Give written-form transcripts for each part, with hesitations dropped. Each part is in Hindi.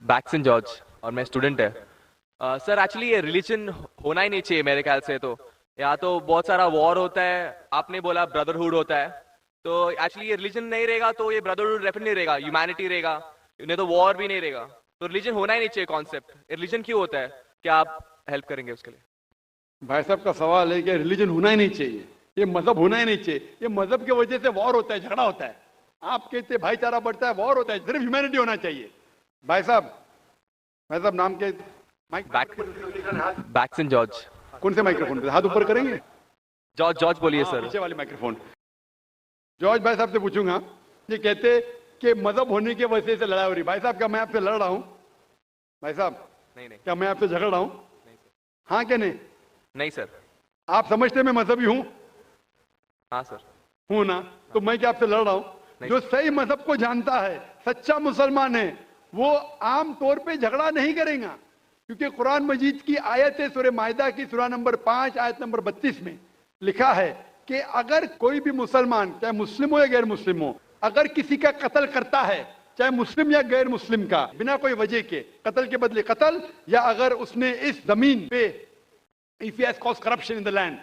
बैक्सन जॉर्ज और मैं स्टूडेंट है। सर एक्चुअली ये रिलीजन होना ही नहीं चाहिए मेरे ख्याल से। तो या तो बहुत सारा वॉर होता है, आपने बोला ब्रदरहुड होता है, तो एक्चुअली ये रिलीजन नहीं रहेगा तो ये ब्रदरहुड डेफिनेटली नहीं रहेगा, ह्यूमैनिटी रहेगा, नहीं तो वॉर भी नहीं रहेगा। तो रिलीजन होना ही नहीं चाहिए कॉन्सेप्ट। रिलीजन क्यों होता है, क्या आप हेल्प करेंगे उसके लिए? भाई साहब का सवाल है कि रिलीजन होना ही नहीं चाहिए, ये मजहब होना ही नहीं चाहिए, ये मजहब की वजह से वॉर होता है, झगड़ा होता है। आप कहते हैं भाईचारा बढ़ता है, वॉर होता है, सिर्फ ह्यूमैनिटी होना चाहिए। भाई साहब नाम के माइक बैक्सन जॉर्ज। कौन से माइक्रोफोन पे हाथ ऊपर करेंगे? जॉर्ज जॉर्ज बोलिए सर। पीछे वाले माइक्रोफोन। जॉर्ज भाई साहब से पूछूंगा, ये कहते कि मजहब होने की वजह से लड़ाई हो रही। भाई साहब क्या मैं आपसे लड़ रहा हूं? भाई साहब नहीं नहीं क्या मैं आपसे झगड़ रहा हूं? नहीं सर। हाँ क्या नहीं? नहीं सर। आप समझते मैं मजहबी हूं? हाँ सर। हूं ना? तो मैं क्या आपसे लड़ रहा हूं? नहीं जो सही मजहब को जानता है, सच्चा मुसलमान है, वो आम तौर पे झगड़ा नहीं करेगा। क्योंकि कुरान मजीद की आयत है, सूरह माइदा की सूरा नंबर 5 आयत नंबर 32 में लिखा है कि अगर कोई भी मुसलमान, चाहे मुस्लिम हो या गैर मुस्लिम हो, अगर किसी का कत्ल करता है, चाहे मुस्लिम या गैर मुस्लिम का, बिना कोई वजह के, कत्ल के बदले कत्ल, या अगर उसने इस जमीन पे if he has caused corruption in the land,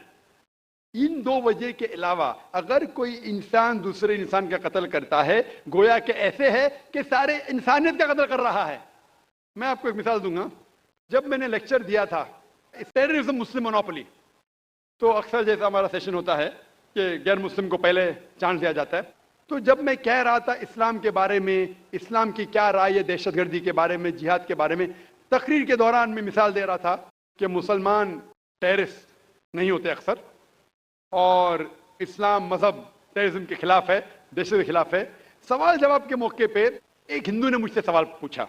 इन दो वजह के अलावा अगर कोई इंसान दूसरे इंसान का कत्ल करता है, गोया के ऐसे है कि सारे इंसानियत का कत्ल कर रहा है। मैं आपको एक मिसाल दूंगा। जब मैंने लेक्चर दिया था टेररिज्म मुस्लिम मोनोपोली, तो अक्सर जैसा हमारा सेशन होता है कि गैर मुस्लिम को पहले चांस दिया जाता है, तो जब मैं कह रहा था इस्लाम के बारे में, इस्लाम की क्या राय है दहशतगर्दी के बारे में, जिहाद के बारे में, तकरीर के दौरान मैं मिसाल दे रहा था कि मुसलमान टेररिस्ट नहीं होते अक्सर, और इस्लाम मजहब टेररिज्म के खिलाफ है, दहशत के खिलाफ है। सवाल जवाब के मौके पे एक हिंदू ने मुझसे सवाल पूछा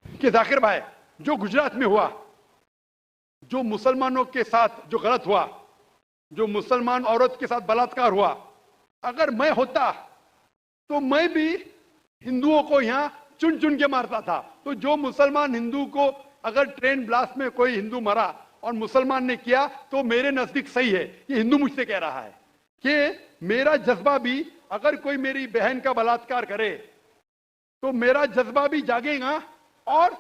कि जाकिर भाई, जो गुजरात में हुआ, जो मुसलमानों के साथ जो गलत हुआ, जो मुसलमान औरत के साथ बलात्कार हुआ, अगर मैं होता तो मैं भी हिंदुओं को यहां चुन चुन के मारता था। तो जो मुसलमान हिंदू को, अगर ट्रेन ब्लास्ट में कोई हिंदू मरा और मुसलमान ने किया, तो मेरे नजदीक सही है। ये हिंदू मुझसे कह रहा है कि मेरा जज्बा भी, अगर कोई मेरी बहन का बलात्कार करे तो मेरा जज्बा भी जागेगा और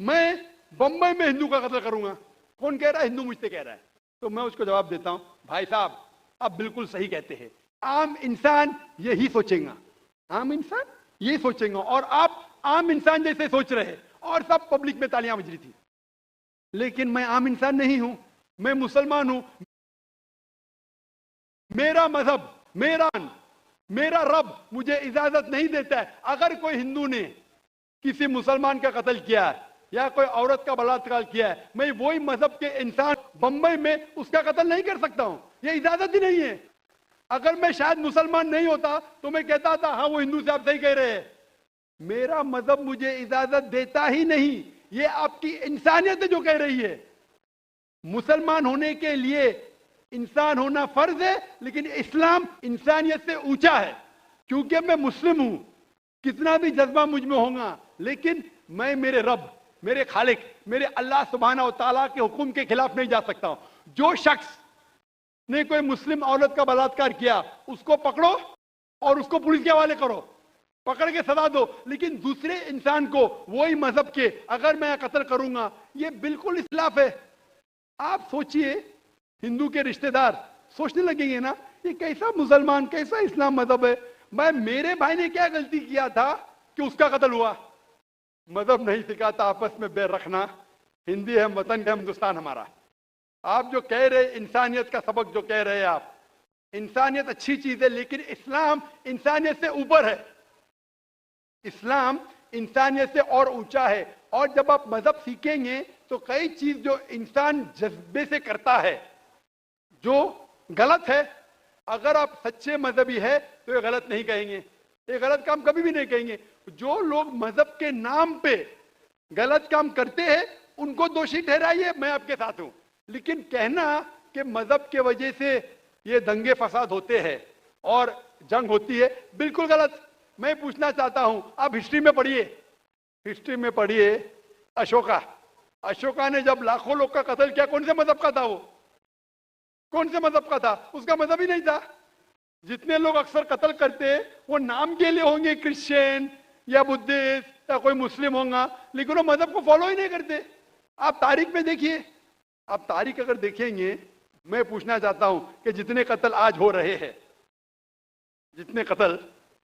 मैं बंबई में हिंदू का कत्ल करूंगा। कौन कह रहा है? हिंदू मुझसे कह रहा है। तो मैं उसको जवाब देता हूं, भाई साहब आप बिल्कुल सही कहते हैं, आम इंसान यही सोचेगा, आम इंसान यही सोचेगा, और आप आम इंसान जैसे सोच रहे, और सब पब्लिक में तालियां बज रही थी। लेकिन मैं आम इंसान नहीं हूं, मैं मुसलमान हूं। मेरा मजहब, मेरा रब मुझे इजाजत नहीं देता है, अगर कोई हिंदू ने किसी मुसलमान का कत्ल किया है या कोई औरत का बलात्कार किया है, मैं वही मजहब के इंसान बंबई में उसका कत्ल नहीं कर सकता हूं, ये इजाजत ही नहीं है। अगर मैं शायद मुसलमान नहीं होता तो मैं कहता था हाँ वो हिंदू से आप सही कह रहे हैं। मेरा मजहब मुझे इजाजत देता ही नहीं, ये आपकी इंसानियत है जो कह रही है। मुसलमान होने के लिए इंसान होना फर्ज है, लेकिन इस्लाम इंसानियत से ऊंचा है। क्योंकि मैं मुस्लिम हूं, कितना भी जज्बा मुझ में होगा, लेकिन मैं मेरे रब, मेरे खालिक, मेरे अल्लाह सुब्हाना व तआला के हुक्म के खिलाफ नहीं जा सकता हूं। जो शख्स ने कोई मुस्लिम औरत का बलात्कार किया, उसको पकड़ो और उसको पुलिस के हवाले करो, पकड़ के सजा दो, लेकिन दूसरे इंसान को वही मजहब के अगर मैं कत्ल करूंगा, ये बिल्कुल इस्लाफ है। आप सोचिए, हिंदू के रिश्तेदार सोचने लगेंगे ना, ये कैसा मुसलमान, कैसा इस्लाम मजहब है। मैं, मेरे भाई ने क्या गलती किया था कि उसका कत्ल हुआ? मजहब नहीं सिखाता आपस में बैर रखना, हिंदी है, वतन है, हिंदुस्तान हमारा। आप जो कह रहे इंसानियत का सबक जो कह रहे हैं आप, इंसानियत अच्छी चीज है, लेकिन इस्लाम इंसानियत से ऊपर है। इस्लाम इंसानियत से और ऊंचा है। और जब आप मजहब सीखेंगे तो कई चीज जो इंसान जज्बे से करता है, जो गलत है, अगर आप सच्चे मजहबी है तो ये गलत नहीं कहेंगे, ये गलत काम कभी भी नहीं कहेंगे। जो लोग मजहब के नाम पे गलत काम करते हैं उनको दोषी ठहराइए, मैं आपके साथ हूं। लेकिन कहना कि मजहब के वजह से ये दंगे फसाद होते हैं और जंग होती है, बिल्कुल गलत। मैं पूछना चाहता हूं, आप हिस्ट्री में पढ़िए, हिस्ट्री में पढ़िए, अशोका ने जब लाखों लोग का कत्ल किया, कौन से मजहब का था वो? कौन से मजहब का था? उसका मजहब ही नहीं था। जितने लोग अक्सर कत्ल करते हैं वो नाम के लिए होंगे क्रिश्चियन या बुद्धिस्ट या कोई मुस्लिम होगा, लेकिन वो मजहब को फॉलो ही नहीं करते। आप तारीख में देखिए, आप तारीख अगर देखेंगे, मैं पूछना चाहता हूं कि जितने कत्ल आज हो रहे हैं, जितने कत्ल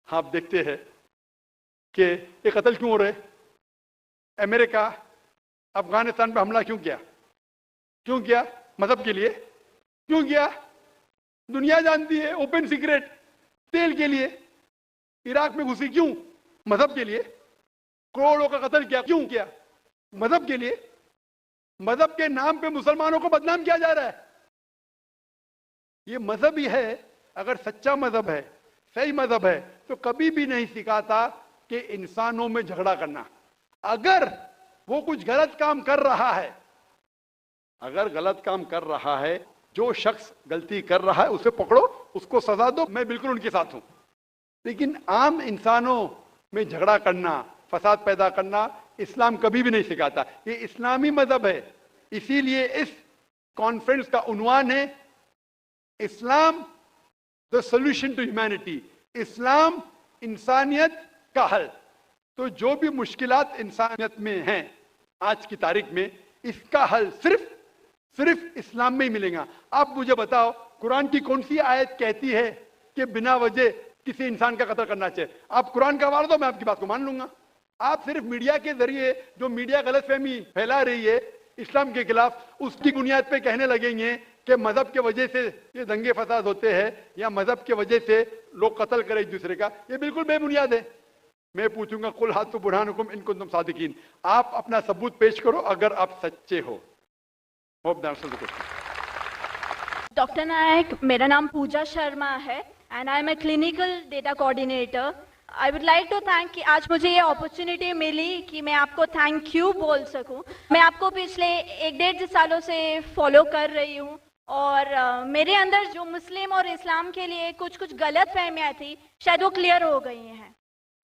आप देखते हैं कि ये कत्ल क्यों हो रहे? अमेरिका अफगानिस्तान पे हमला क्यों किया? क्यों किया? मजहब के लिए। क्यों किया? दुनिया जानती है, ओपन सीक्रेट, तेल के लिए। इराक में घुसी क्यों? मजहब के लिए। करोड़ों का कत्ल किया, क्यों किया? मजहब के लिए। मजहब के नाम पे मुसलमानों को बदनाम किया जा रहा है। ये मजहब ही है। अगर सच्चा मजहब है, सही मजहब है, तो कभी भी नहीं सिखाता कि इंसानों में झगड़ा करना। अगर वो कुछ गलत काम कर रहा है, अगर गलत काम कर रहा है, जो शख्स गलती कर रहा है उसे पकड़ो, उसको सजा दो, मैं बिल्कुल उनके साथ हूं। लेकिन आम इंसानों में झगड़ा करना, फसाद पैदा करना, इस्लाम कभी भी नहीं सिखाता। ये इस्लामी मजहब है। इसीलिए इस कॉन्फ्रेंस का उन्वान है Islam the solution to humanity, Islam इंसानियत का हल। तो जो भी मुश्किलात इंसानियत में हैं आज की तारीख में, इसका हल सिर्फ इस्लाम में ही मिलेगा। आप मुझे बताओ, कुरान की कौन सी आयत कहती है कि बिना वजह किसी इंसान का कत्ल करना चाहिए? आप कुरान का हवाला दो, मैं आपकी बात को मान लूंगा। आप सिर्फ मीडिया के जरिए, जो मीडिया गलतफहमी फैला रही है इस्लाम के खिलाफ, उसकी बुनियाद पे कहने लगेंगे कि मजहब के वजह से ये दंगे फसाद होते हैं या मजहब के वजह से लोग कत्ल करें एक दूसरे का। ये बिल्कुल बेबुनियाद है। मैं पूछूंगा, कुल हाथ तो बुरहानुकुम इन कुंतुम सादिकीन, आप अपना सबूत पेश करो अगर आप सच्चे हो। Hope that's the question. Doctor Naik, मेरा नाम पूजा शर्मा है and I am a clinical data coordinator. I would like to thank कि आज मुझे ये अपॉर्चुनिटी मिली कि मैं आपको थैंक यू बोल सकूं। मैं आपको पिछले 1-1.5 सालों से फॉलो कर रही हूं और मेरे अंदर जो मुस्लिम और इस्लाम के लिए कुछ गलत फहमियाँ थी, शायद वो क्लियर हो गई हैं।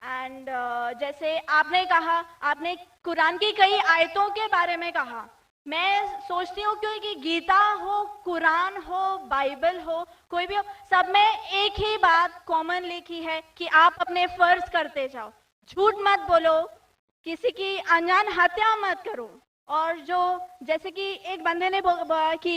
एंड जैसे आपने कहा, आपने कुरान की कई आयतों के बारे में कहा। मैं सोचती हूँ क्योंकि गीता हो, कुरान हो, बाइबल हो, कोई भी हो, सब में एक ही बात कॉमन लिखी है कि आप अपने फर्ज करते जाओ, झूठ मत बोलो, किसी की अनजान हत्या मत करो। और जो जैसे कि एक बंदे ने बोला कि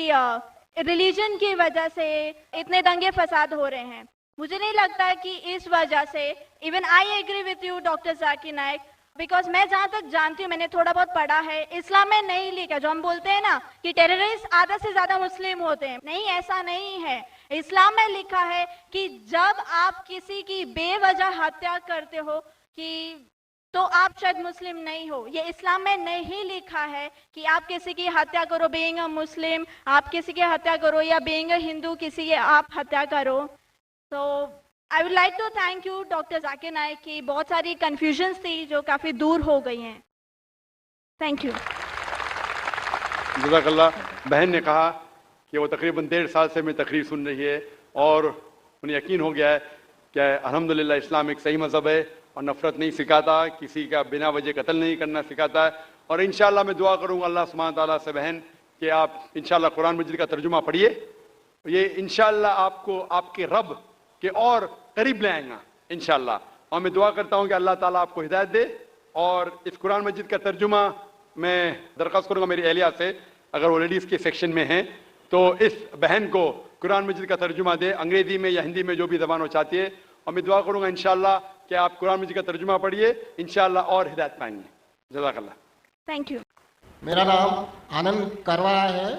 रिलीजन की वजह से इतने दंगे फसाद हो रहे हैं, मुझे नहीं लगता कि इस वजह से, even I agree with you doctor Zakir Naik, because मैं जहां तक जानती हूँ, मैंने थोड़ा बहुत पढ़ा है, इस्लाम में नहीं लिखा जो हम बोलते हैं ना कि टेररिस्ट आधा से ज्यादा मुस्लिम होते हैं। नहीं, ऐसा नहीं है। इस्लाम में लिखा है कि जब आप किसी की बेवजह हत्या करते हो कि तो आप शायद मुस्लिम नहीं हो। ये इस्लाम में नहीं लिखा है कि आप किसी की हत्या करो बीइंग अ मुस्लिम, आप किसी की हत्या करो या बीइंग अ हिंदू किसी की आप हत्या करो। तो I would like to thank you doctor Zakir Naik की बहुत सारी कंफ्यूजन्स थी जो काफ़ी दूर हो गई हैं। Thank you. जज़ाकल्लाह। बहन ने कहा कि वो तकरीबन 1.5 साल से मैं तकरीर सुन रही है और उन्हें यकीन हो गया है कि अल्हम्दुलिल्लाह इस्लाम एक सही मज़हब है और नफ़रत नहीं सिखाता, किसी का बिना वजह कत्ल नहीं करना सिखाता है। और इंशाअल्लाह मैं दुआ करूँगा अल्लाह सुब्हान तआला से बहन कि आप इंशाअल्लाह कुरान मजीद का तर्जुमा पढ़िए। ये इंशाअल्लाह आपको आपके रब के और करीब ले आएगा इंशाअल्लाह। और मैं दुआ करता हूँ कि अल्लाह ताला आपको हिदायत दे। और इस कुरान मजीद का तर्जुमा मैं दरख्वास्त करूँगा मेरी एहलिया से, अगर वो लेडीज़ के सेक्शन में हैं तो इस बहन को कुरान मजीद का तर्जुमा दे, अंग्रेज़ी में या हिंदी में जो भी ज़बान वो चाहती है। और मैं दुआ करूँगा इंशाअल्लाह कि आप कुरान मजीद का तर्जुमा पढ़िए, इंशाअल्लाह और हिदायत पाएंगे। जज़ाकल्लाह। Thank you. मेरा नाम आनंद करवा है।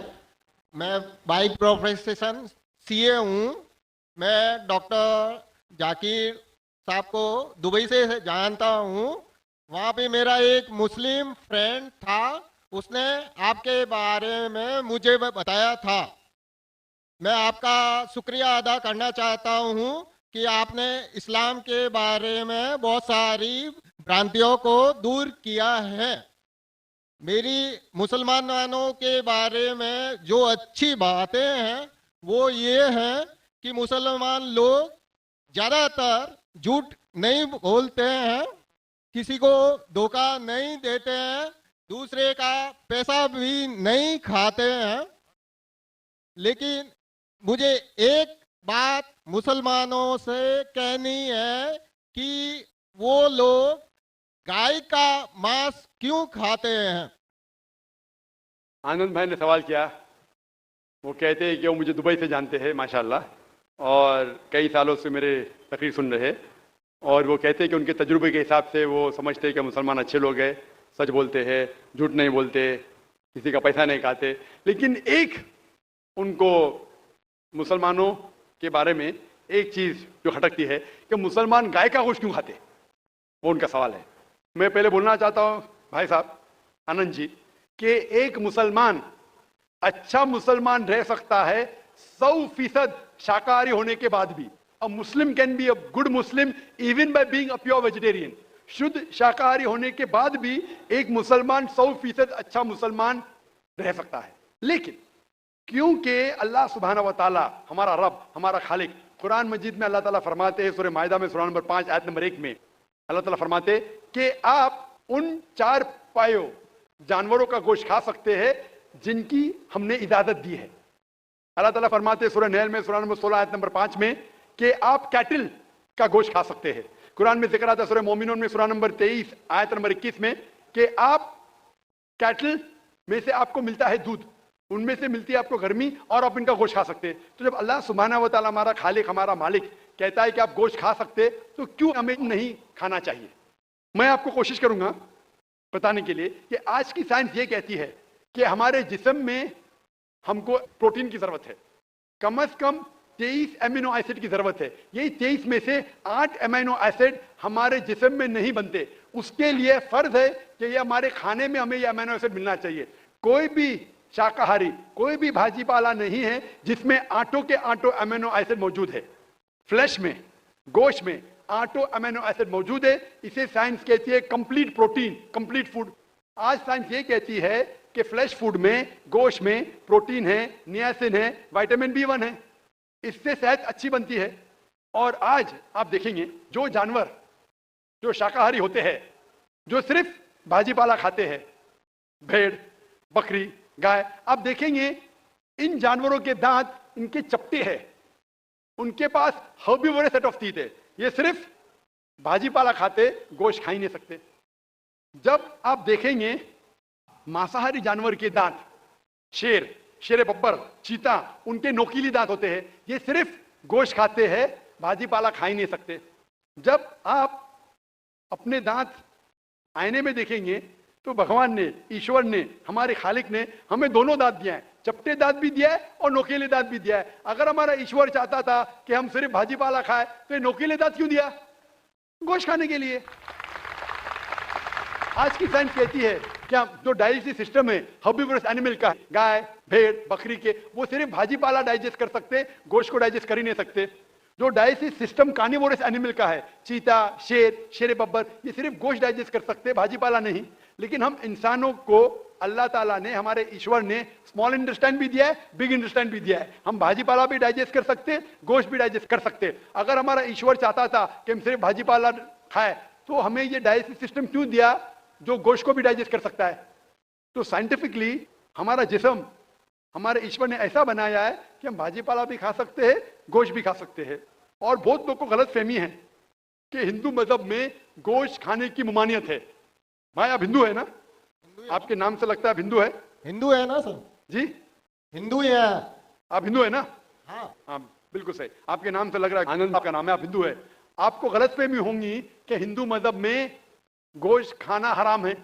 मैं बाई प्रोफेशन सीए हूँ। मैं डॉक्टर जाकिर साहब को दुबई से जानता हूँ। वहाँ पे मेरा एक मुस्लिम फ्रेंड था, उसने आपके बारे में मुझे बताया था। मैं आपका शुक्रिया अदा करना चाहता हूँ कि आपने इस्लाम के बारे में बहुत सारी भ्रांतियों को दूर किया है। मेरी मुसलमानों के बारे में जो अच्छी बातें हैं वो ये हैं कि मुसलमान लोग ज़्यादातर झूठ नहीं बोलते हैं, किसी को धोखा नहीं देते हैं, दूसरे का पैसा भी नहीं खाते हैं। लेकिन मुझे एक बात मुसलमानों से कहनी है कि वो लोग गाय का मांस क्यों खाते हैं? आनंद भाई ने सवाल किया। वो कहते हैं कि वो मुझे दुबई से जानते हैं माशाल्लाह, और कई सालों से मेरे तकरीर सुन रहे, और वो कहते हैं कि उनके तजुर्बे के हिसाब से वो समझते हैं कि मुसलमान अच्छे लोग हैं, सच बोलते हैं, झूठ नहीं बोलते, किसी का पैसा नहीं खाते। लेकिन एक उनको मुसलमानों के बारे में एक चीज़ जो खटकती है कि मुसलमान गाय का गोश्त क्यों खाते, वो उनका सवाल है। मैं पहले बोलना चाहता हूँ भाई साहब आनंद जी कि एक मुसलमान अच्छा मुसलमान रह सकता है 100% शाकाहारी होने के बाद भी। A Muslim can be a good Muslim even by being a pure vegetarian. शुद्ध शाकाहारी होने के बाद भी एक मुसलमान 100% अच्छा मुसलमान रह सकता है। लेकिन क्योंकि अल्लाह सुब्हानहू व तआला हमारा रब, हमारा खालिक, कुरान मजीद में अल्लाह ताला फरमाते हैं, सूरह माइदा में सूरा नंबर 5 आयत नंबर 1 में अल्लाह ताला फरमाते कि आप उन 4 पायों जानवरों का गोश्त खा सकते हैं जिनकी हमने इजाजत दी है। अल्लाह ताला फरमाते हैं सूरह नहल में सूरा नंबर 16 आयत नंबर 5 में कि आप कैटल का गोश्त खा सकते हैं। कुरान में जिक्र आता है सूरह मोमिनून में सूरा नंबर 23 आयत नंबर 21 में कि आप कैटल में से आपको मिलता है दूध, उनमें से मिलती है आपको गर्मी, और आप इनका गोश्त खा सकते हैं। तो जब अल्लाह सुब्हानहू व तआला हमारा खालिक, हमारा मालिक कहता है कि आप गोश्त खा सकते, तो क्यों हमें नहीं खाना चाहिए? मैं आपको कोशिश करूंगा बताने के लिए कि आज की साइंस ये कहती है कि हमारे जिस्म में हमको प्रोटीन की जरूरत है, कम से कम 23 एमिनो एसिड की जरूरत है। यही 23 में से 8 एमिनो एसिड हमारे जिस्म में नहीं बनते। उसके लिए फर्ज है कि ये हमारे खाने में हमें ये एमिनो एसिड मिलना चाहिए। कोई भी शाकाहारी, कोई भी भाजी पाला नहीं है जिसमें आटों के आटो एमिनो एसिड मौजूद है। फ्लैश में, गोश्त में आटो एमिनो एसिड मौजूद है। इसे साइंस कहती है कंप्लीट प्रोटीन, कंप्लीट फूड। आज साइंस ये कहती है कि फ्लैश फूड में, गोश्त में प्रोटीन है, नियासिन है, विटामिन B1 है, इससे सेहत अच्छी बनती है। और आज आप देखेंगे जो जानवर जो शाकाहारी होते हैं, जो सिर्फ भाजी पाला खाते हैं, भेड़, बकरी, गाय, आप देखेंगे इन जानवरों के दांत इनके चपटे हैं, उनके पास हर्बिवोरस सेट ऑफ टीथ है। ये सिर्फ भाजी पाला खाते, गोश्त खा ही नहीं सकते। जब आप देखेंगे मांसाहारी जानवर के दांत, शेर, शेर बब्बर, चीता, उनके नोकीली दांत होते हैं। ये सिर्फ गोश्त खाते हैं, भाजी पाला खा ही नहीं सकते। जब आप अपने दांत आईने में देखेंगे तो भगवान ने, ईश्वर ने, हमारे खालिक ने हमें दोनों दांत दिया है, चपटे दांत भी दिया है और नोकीले दांत भी दिया है। अगर हमारा ईश्वर चाहता था कि हम सिर्फ भाजी पाला खाए तो ये नोकीले दांत क्यों दिया? गोश्त खाने के लिए। आज की साइंस कहती है कि जो डाइजेस्टिव सिस्टम है हर्बिवोरस एनिमल का, गाय, भेड़, बकरी के, वो सिर्फ भाजी पाला डाइजेस्ट कर सकते, गोश्त को डाइजेस्ट कर ही नहीं सकते। जो डाइजेस्टिव सिस्टम कार्निवोरस एनिमल का है, चीता, शेर, शेर बब्बर, ये सिर्फ गोश्त डाइजेस्ट कर सकते, भाजी पाला नहीं। लेकिन हम इंसानों को अल्लाह ताला ने, हमारे ईश्वर ने स्मॉल इंटेस्टाइन भी दिया है, बिग इंटेस्टाइन भी दिया है। हम भाजी पाला भी डाइजेस्ट कर सकते, गोश्त भी डाइजेस्ट कर सकते। अगर हमारा ईश्वर चाहता था कि हम सिर्फ भाजी पाला खाए तो हमें ये डाइजेस्टिव सिस्टम क्यों दिया जो गोश्त को भी डाइजेस्ट कर सकता है? तो साइंटिफिकली हमारा जिस्म हमारे ईश्वर ने ऐसा बनाया है कि हम भाजी पाला भी खा सकते हैं, गोश्त भी खा सकते हैं। और बहुत लोगों को गलत फहमी है कि हिंदू मजहब में गोश्त खाने की ममानियत है। भाई आप हिंदू है ना? आपके नाम से लगता है आप हिंदू है। हिंदू है ना सर? जी हिंदू ही है। आप हिंदू है ना? हाँ हाँ बिल्कुल सही, आपके नाम से लग रहा है आनंद आपका नाम है, आप हिंदू है। आपको गलत फहमी होंगी कि हिंदू मजहब में गोश्त खाना हराम है।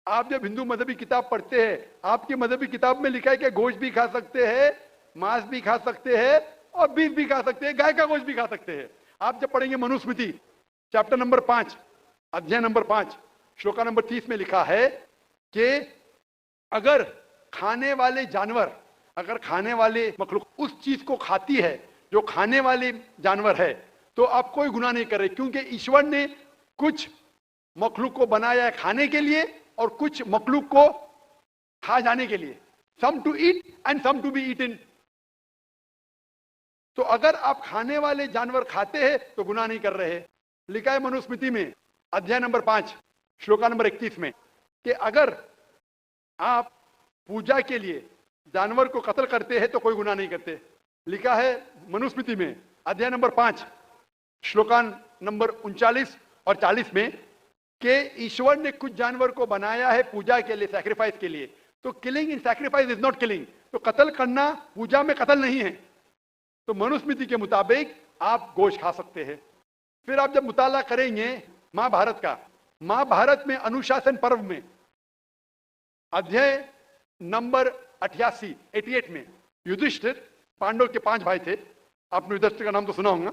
आप जब हिंदू मजहबी किताब पढ़ते हैं, आपकी मजहबी किताब में लिखा है कि गोश्त भी खा सकते हैं, मांस भी खा सकते हैं और बीफ भी खा सकते हैं, गाय का गोश्त भी खा सकते हैं। आप जब पढ़ेंगे मनुस्मृति चैप्टर नंबर 5 अध्याय नंबर 5 श्लोका नंबर 30 में लिखा है कि अगर खाने वाले जानवर, अगर खाने वाले मखलूक उस चीज को खाती है जो खाने वाले जानवर है, तो आप कोई गुनाह नहीं कर रहे, क्योंकि ईश्वर ने कुछ मखलूक को बनाया है खाने के लिए और कुछ मखलूक को खा जाने के लिए। Some to eat and some to be eaten. तो अगर आप खाने वाले जानवर खाते हैं तो गुनाह नहीं कर रहे। लिखा है मनुस्मृति में अध्याय नंबर 5 श्लोका नंबर 31 में कि अगर आप पूजा के लिए जानवर को कत्ल करते हैं तो कोई गुनाह नहीं करते। लिखा है मनुस्मृति में अध्याय नंबर 5 श्लोका नंबर 39 और 40 में कि ईश्वर ने कुछ जानवर को बनाया है पूजा के लिए, सैक्रिफाइस के लिए, तो killing in sacrifice is not killing, तो कत्ल करना पूजा में कत्ल नहीं है। तो मनुस्मृति के मुताबिक आप गोश्त खा सकते हैं। फिर आप जब मुताला करेंगे महाभारत का, महाभारत में अनुशासन पर्व में अध्याय नंबर 88 में युधिष्ठिर, पांडव के 5 भाई थे, आपने युधिष्ठिर का नाम तो सुना होगा,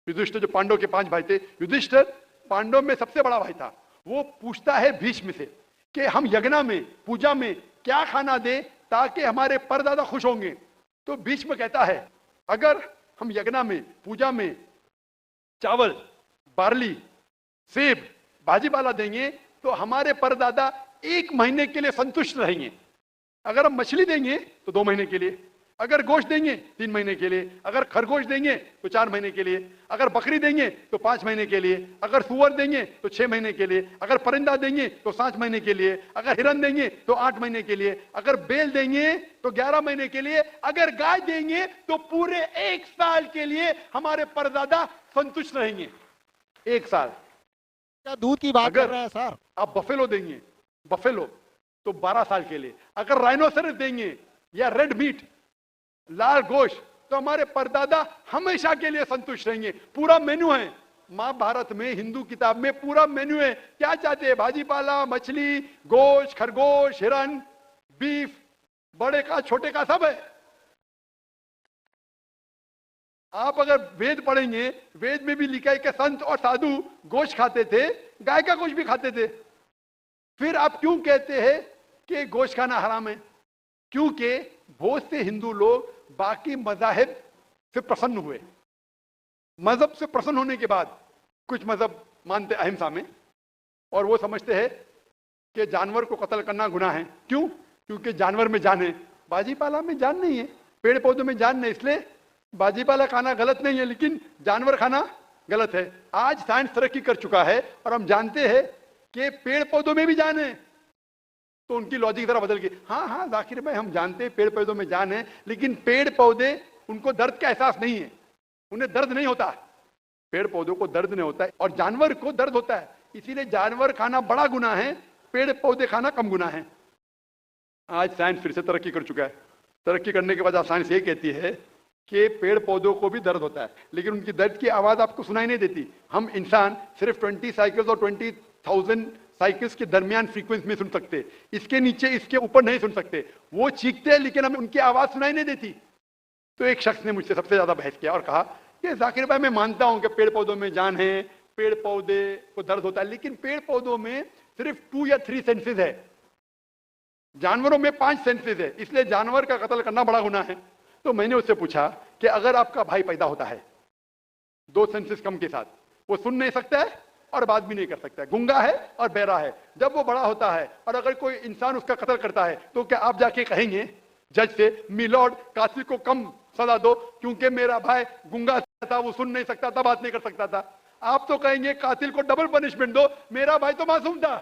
युधिष्ठिर जो पांडव के 5 भाई थे, युधिष्ठिर पांडव में सबसे बड़ा भाई था। वो पूछता है भीष्म से कि हम यज्ञ में, पूजा में क्या खाना दें ताकि हमारे परदादा खुश होंगे। तो भीष्म कहता है अगर हम यज्ञ में, पूजा में चावल, बार्ली, सेब, भाजीपाला देंगे तो हमारे परदादा 1 महीने के लिए संतुष्ट रहेंगे। अगर हम मछली देंगे तो 2 महीने के लिए, अगर गोश्त देंगे 3 महीने के लिए, अगर खरगोश देंगे तो 4 महीने के लिए, अगर बकरी देंगे तो 5 महीने के लिए, अगर सुअर देंगे तो 6 महीने के लिए, अगर परिंदा देंगे तो 7 महीने के लिए, अगर हिरन देंगे तो 8 महीने के लिए, अगर बैल देंगे तो 11 महीने के लिए, अगर गाय देंगे तो पूरे 1 साल के लिए हमारे परदादा संतुष्ट रहेंगे। 1 साल। क्या दूध की बात कर अगर रहे हैं सर? आप बफेलो देंगे, बफेलो तो 12 साल के लिए, अगर राइनोसेरस देंगे या रेड मीट, लाल गोश्त, तो हमारे परदादा हमेशा के लिए संतुष्ट रहेंगे। पूरा मेन्यू है महाभारत में, हिंदू किताब में पूरा मेन्यू है। क्या चाहते हैं? भाजीपाला, मछली, गोश्त, खरगोश, हिरन, बीफ, बड़े का छोटे का सब है। आप अगर वेद पढ़ेंगे, वेद में भी लिखा है कि संत और साधु गोश्त खाते थे, गाय का गोश्त भी खाते थे। फिर आप क्यों कहते हैं कि गोश्त खाना हराम है? क्योंकि बहुत से हिंदू लोग बाकी मजाहिब से प्रसन्न हुए। मजहब से प्रसन्न होने के बाद कुछ मजहब मानते अहिंसा में, और वो समझते हैं कि जानवर को कत्ल करना गुनाह है। क्यों? क्योंकि जानवर में जान है, भाजीपाला में जान नहीं है, पेड़ पौधों में जान नहीं, इसलिए भाजीपाला खाना गलत नहीं है, लेकिन जानवर खाना गलत है। आज साइंस तरक्की कर चुका है और हम जानते हैं कि पेड़ पौधों में भी जान है, तो उनकी लॉजिक जरा बदल गई। हाँ जाकिर भाई, हम जानते हैं पेड़ पौधों में जान है, लेकिन पेड़ पौधे, उनको दर्द का एहसास नहीं है, उन्हें दर्द नहीं होता। पेड़ पौधों को दर्द नहीं होता है और जानवर को दर्द होता है, इसीलिए जानवर खाना बड़ा गुनाह है, पेड़ पौधे खाना कम गुनाह है। आज साइंस फिर से तरक्की कर चुका है। तरक्की करने के बाद आज साइंस ये कहती है कि पेड़ पौधों को भी दर्द होता है, लेकिन उनकी दर्द की आवाज आपको सुनाई नहीं देती। हम इंसान सिर्फ 20 साइकिल्स और 20,000 साइकिल्स के दरमियान फ्रीक्वेंसी में सुन सकते, इसके नीचे, इसके ऊपर नहीं सुन सकते। वो चीखते हैं लेकिन हमें उनकी आवाज सुनाई नहीं देती। तो एक शख्स ने मुझसे सबसे ज्यादा बहस किया और कहा कि जाकिर भाई, मैं मानता हूं कि पेड़ पौधों में जान है, पेड़ पौधे को दर्द होता है, लेकिन पेड़ पौधों में सिर्फ 2 या 3 सेंसेस है, जानवरों में 5 सेंसेस है, इसलिए जानवर का कत्ल करना बड़ा गुनाह है। तो मैंने उससे पूछा कि अगर आपका भाई पैदा होता है 2 सेंसेस कम के साथ, वो सुन नहीं सकता है और बात भी नहीं कर सकता है, गूंगा है और बहरा है, जब वो बड़ा होता है और अगर कोई इंसान उसका कत्ल करता है, तो क्या आप जाके कहेंगे जज से, मिलॉर्ड कातिल को कम सजा दो क्योंकि मेरा भाई गूंगा था, वो सुन नहीं सकता था, बात नहीं कर सकता था? आप तो कहेंगे कातिल को डबल पनिशमेंट दो, मेरा भाई तो मासूम था,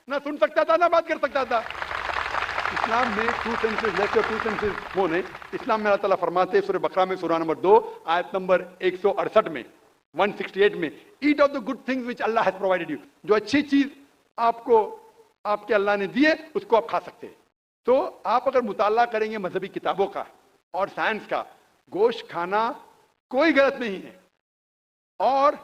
ना सुन सकता था ना बात कर सकता था। इस्लाम में 2 सेंसेस लेस और 2 सेंसेस मोर नहीं। इस्लाम में अल्लाह ताला फरमाते हैं सूरह बकरा में, सूरह नंबर 2 आयत नंबर 168 में, 168 में, eat of the good things which Allah has provided you. जो अच्छी चीज आपको आपके अल्लाह ने दी है उसको आप खा सकते हैं। तो आप अगर मुताला करेंगे मजहबी किताबों का और साइंस का, गोश्त खाना कोई गलत नहीं है। और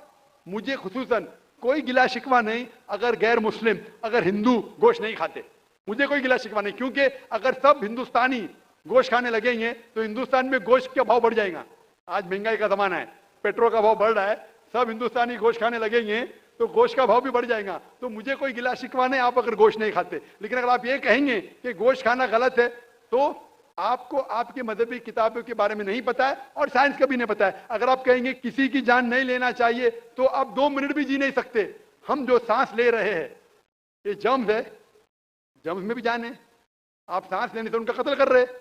मुझे खुसूसन कोई गिला शिकवा नहीं अगर गैर मुस्लिम, अगर हिंदू गोश्त नहीं खाते, मुझे कोई गिला शिकवा नहीं, क्योंकि अगर सब हिंदुस्तानी गोश्त खाने लगेंगे तो हिंदुस्तान में गोश्त का भाव बढ़ जाएगा। आज महंगाई का जमाना है, पेट्रोल का भाव बढ़ रहा है, सब हिंदुस्तानी गोश्त खाने लगेंगे तो गोश्त का भाव भी बढ़ जाएगा। तो मुझे कोई गिला शिकवा नहीं आप अगर गोश्त नहीं खाते, लेकिन अगर आप ये कहेंगे कि गोश्त खाना गलत है तो आपको आपकी मजहबी किताबों के बारे में नहीं पता है और साइंस का भी नहीं पता है। अगर आप कहेंगे किसी की जान नहीं लेना चाहिए तो आप 2 मिनट भी जी नहीं सकते। हम जो सांस ले रहे हैं ये जर्म्स है, जर्म्स में भी जान है, आप सांस लेने से उनका कत्ल कर रहे हैं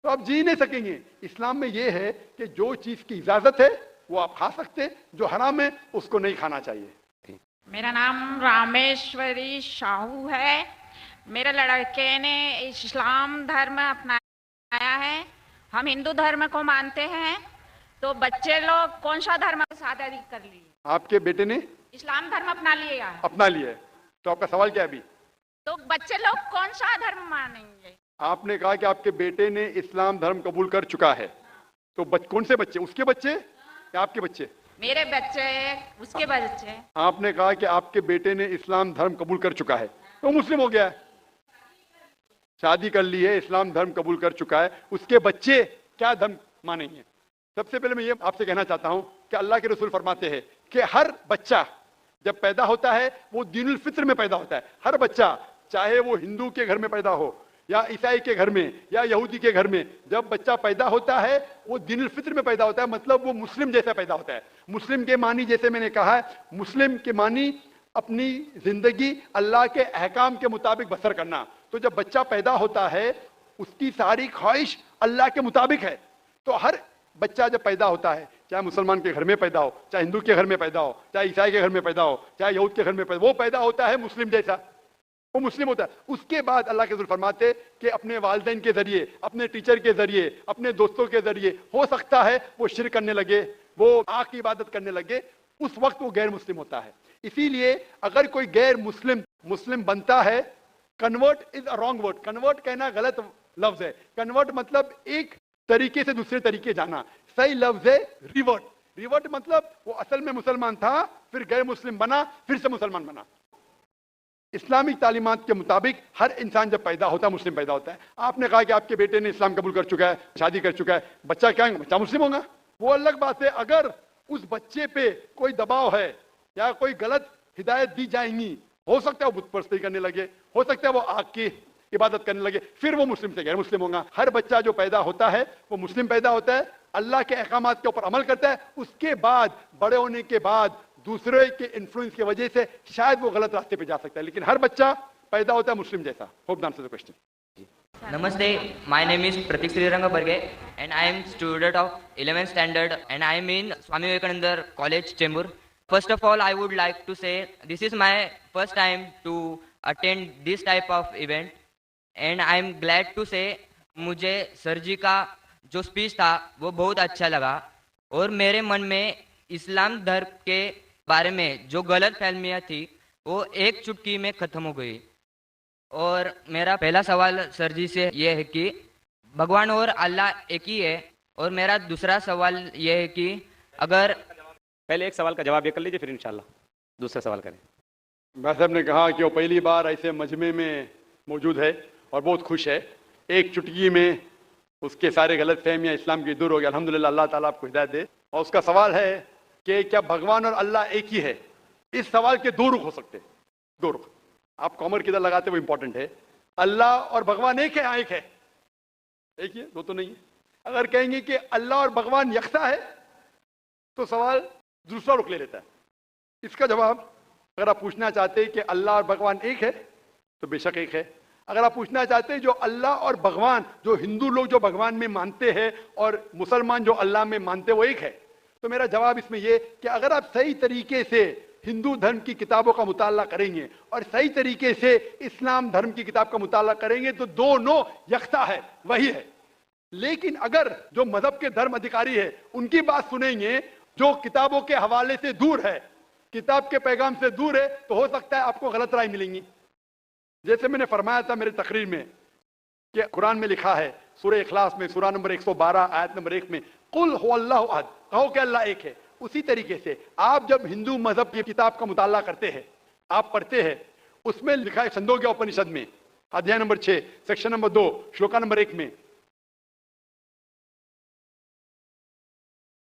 तो आप जी नहीं सकेंगे। इस्लाम में यह है कि जो चीज की इजाजत है वो आप खा सकते, जो हराम है उसको नहीं खाना चाहिए। मेरा नाम रामेश्वरी शाहू है। मेरे लड़के ने इस्लाम धर्म अपनाया है, हम हिंदू धर्म को मानते हैं। तो बच्चे लोग कौन सा धर्म शादी कर लिए? आपके बेटे ने इस्लाम धर्म अपना लिया है। अपना लिया है। तो आपका सवाल क्या है अभी? तो बच्चे लोग कौन सा धर्म मानेंगे? आपने कहा कि आपके बेटे ने इस्लाम धर्म कबूल कर चुका है, तो कौन से बच्चे, उसके बच्चे या आपके बच्चे? मेरे बच्चे, उसके बच्चे। आपने कहा कि आपके बेटे ने इस्लाम धर्म कबूल कर चुका है, तो मुस्लिम हो गया है, शादी कर ली है, इस्लाम धर्म कबूल कर चुका है, उसके बच्चे क्या धर्म मानेंगे? सबसे पहले मैं ये आपसे कहना चाहता हूं कि अल्लाह के रसूल फरमाते हैं कि हर बच्चा जब पैदा होता है वो दीनुल फित्र में पैदा होता है। हर बच्चा, चाहे वो हिंदू के घर में पैदा हो या ईसाई के घर में या यहूदी के घर में, जब बच्चा पैदा होता है वो दीनुल फित्र में पैदा होता है, मतलब वो मुस्लिम जैसा पैदा होता है। मुस्लिम के मानी, जैसे मैंने कहा है, मुस्लिम के मानी अपनी जिंदगी अल्लाह के अहकाम के मुताबिक बसर करना। तो जब बच्चा पैदा होता है उसकी सारी ख्वाहिश अल्लाह के मुताबिक है। तो हर बच्चा जब पैदा होता है, चाहे मुसलमान के घर में पैदा हो, चाहे हिंदू के घर में पैदा हो, चाहे ईसाई के घर में पैदा हो, चाहे यहूद के घर में पैदा हो, वो पैदा होता है मुस्लिम जैसा, वो मुस्लिम होता है। उसके बाद अल्लाह के रसूल फरमाते कि अपने वालिदैन के जरिए, अपने टीचर के जरिए, अपने दोस्तों के जरिए हो सकता है वो शिर्क करने लगे, वो आग की इबादत करने लगे, उस वक्त वो गैर मुस्लिम होता है। इसीलिए अगर कोई गैर मुस्लिम मुस्लिम बनता है, convert is a wrong word, convert कहना गलत लफ्ज है। कन्वर्ट मतलब एक तरीके से दूसरे तरीके जाना, सही लफ्ज है रिवर्ट। रिवर्ट मतलब वो असल में मुसलमान था, फिर गैर मुस्लिम बना, फिर से मुसलमान बना। इस्लामिक तालीमात के मुताबिक हर इंसान जब पैदा होता है मुस्लिम पैदा होता है। आपने कहा कि आपके बेटे ने इस्लाम कबूल कर चुका है, शादी कर चुका है, बच्चा क्या, बच्चा मुस्लिम होगा, वो अलग बात है। अगर उस बच्चे पे कोई दबाव है या कोई गलत हिदायत दी जाएंगी, हो सकता है वो बुत परस्ती करने लगे, हो सकता है वो आग की इबादत करने लगे, फिर वो मुस्लिम से गैर मुस्लिम होगा। हर बच्चा जो पैदा होता है वो मुस्लिम पैदा होता है, अल्लाह के अहकामात के ऊपर अमल करता है, उसके बाद बड़े होने के बाद दूसरे के इन्फ्लुएंस की वजह से शायद वो गलत रास्ते पे जा सकता है, लेकिन हर बच्चा पैदा होता है मुस्लिम जैसा। Hope the answer the question. Namaste, my name is Pratik Sriranga Barge and I am student of 11th standard and I am in Swami Vivekananda College, Chembur. First of all, I would like to say this is my first time to attend this type of event and I am glad to say मुझे सर जी का जो स्पीच था वो बहुत अच्छा लगा और मेरे मन में इस्लाम धर्म के बारे में जो गलत फहमियाँ थी वो एक चुटकी में ख़त्म हो गई। और मेरा पहला सवाल सर जी से ये है कि भगवान और अल्लाह एक ही है, और मेरा दूसरा सवाल ये है कि अगर पहले एक सवाल का जवाब ये कर लीजिए, फिर इंशाल्लाह दूसरा सवाल करें। भाई साहब ने कहा कि वो पहली बार ऐसे मजमे में मौजूद है और बहुत खुश है, एक चुटकी में उसके सारे गलत फहमियाँ इस्लाम की दूर हो गई। अल्हम्दुलिल्लाह, अल्लाह ताला आपको हिदायत दे। और उसका सवाल है कि क्या भगवान और अल्लाह एक ही है? इस सवाल के दो रुख हो सकते हैं, दो रुख। आप कॉमर किधर लगाते वो इंपॉर्टेंट है। अल्लाह और भगवान एक है? हाँ एक है, एक ही है, दो तो नहीं है। अगर कहेंगे कि अल्लाह और भगवान यकसा है तो सवाल दूसरा रुख ले लेता है। इसका जवाब, अगर आप पूछना चाहते हैं कि अल्लाह और भगवान एक है तो बेशक एक है। अगर आप पूछना चाहते हैं जो अल्लाह और भगवान, जो हिंदू लोग जो भगवान में मानते हैं और मुसलमान जो अल्लाह में मानते हैं वो एक है, तो मेरा जवाब इसमें यह कि अगर आप सही तरीके से हिंदू धर्म की किताबों का मुताला करेंगे और सही तरीके से इस्लाम धर्म की किताब का मुताला करेंगे तो दोनों यकसा है, वही है। लेकिन अगर जो मजहब के धर्म अधिकारी है उनकी बात सुनेंगे, जो किताबों के हवाले से दूर है, किताब के पैगाम से दूर है, तो हो सकता है आपको गलत राय मिलेंगी। जैसे मैंने फरमाया था मेरे तकरीर में कि कुरान में लिखा है सूरह इखलास में सूरह नंबर 112 आयत नंबर 1 में, कुल हुवल्लाहु अहद, कहो कि अल्लाह एक है। उसी तरीके से आप जब हिंदू मजहब की किताब का मुताला करते हैं, आप पढ़ते हैं, उसमें लिखा है छंदोग्य उपनिषद में अध्याय number 6 section number 2 shloka number 1 में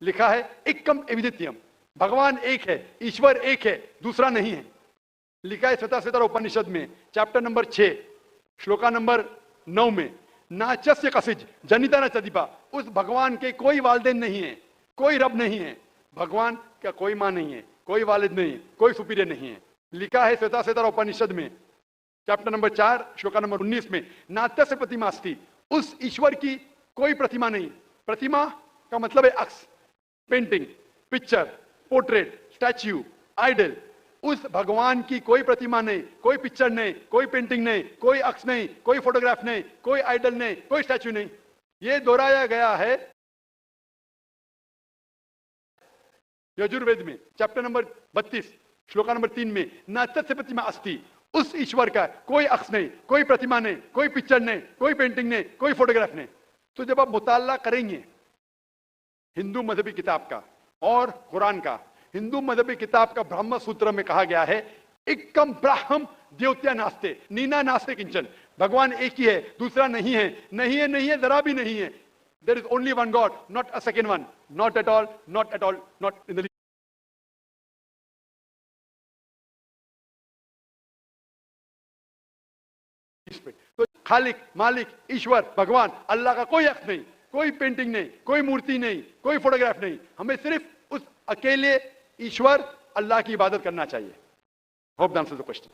लिखा है एकम एविदित्यम, भगवान एक है, ईश्वर एक है, दूसरा नहीं है। लिखा है श्वेता उपनिषद में चैप्टर नंबर 6 श्लोका नंबर 9 में, नाचस्य कसिज जनिता न चदीपा, उस भगवान के कोई वालिदैन नहीं है, कोई रब नहीं है, भगवान का कोई माँ नहीं है, कोई वालिद नहीं है, कोई सुपीरियर नहीं है। लिखा है श्वेता उपनिषद में चैप्टर नंबर 4 श्लोका नंबर 19 में, नाट्यस्य प्रतिमा अस्ति, उस ईश्वर की कोई प्रतिमा नहीं। प्रतिमा का मतलब है अक्स, painting, picture, portrait, statue, idol. उस भगवान की कोई प्रतिमा नहीं, कोई पिक्चर नहीं, कोई पेंटिंग नहीं, कोई अक्स नहीं, कोई फोटोग्राफ नहीं, कोई आइडल नहीं, कोई स्टैच्यू नहीं। यह दोहराया गया है यजुर्वेद में चैप्टर नंबर 32 श्लोका नंबर 3 में, नाट्यस्य प्रतिमा अस्ति, उस ईश्वर का कोई अक्स नहीं, कोई प्रतिमा नहीं, कोई पिक्चर नहीं, कोई पेंटिंग नहीं, कोई फोटोग्राफ नहीं। तो जब आप मुताला करेंगे हिंदू मजहबी किताब का और कुरान का, हिंदू मजहबी किताब का ब्रह्म सूत्र में कहा गया है एकम ब्राह्म द्योत्या नास्ते नीना नास्ते किंचन, भगवान एक ही है, दूसरा नहीं है, नहीं है, नहीं है, जरा भी नहीं है। There is only one God, not a second one, not at all, not at all, not in the तो खालिक, मालिक, ईश्वर, भगवान, अल्लाह का कोई हक नहीं, कोई पेंटिंग नहीं, कोई मूर्ति नहीं, कोई फोटोग्राफ नहीं। हमें सिर्फ उस अकेले ईश्वर अल्लाह की इबादत करना चाहिए। Hope the answer the question.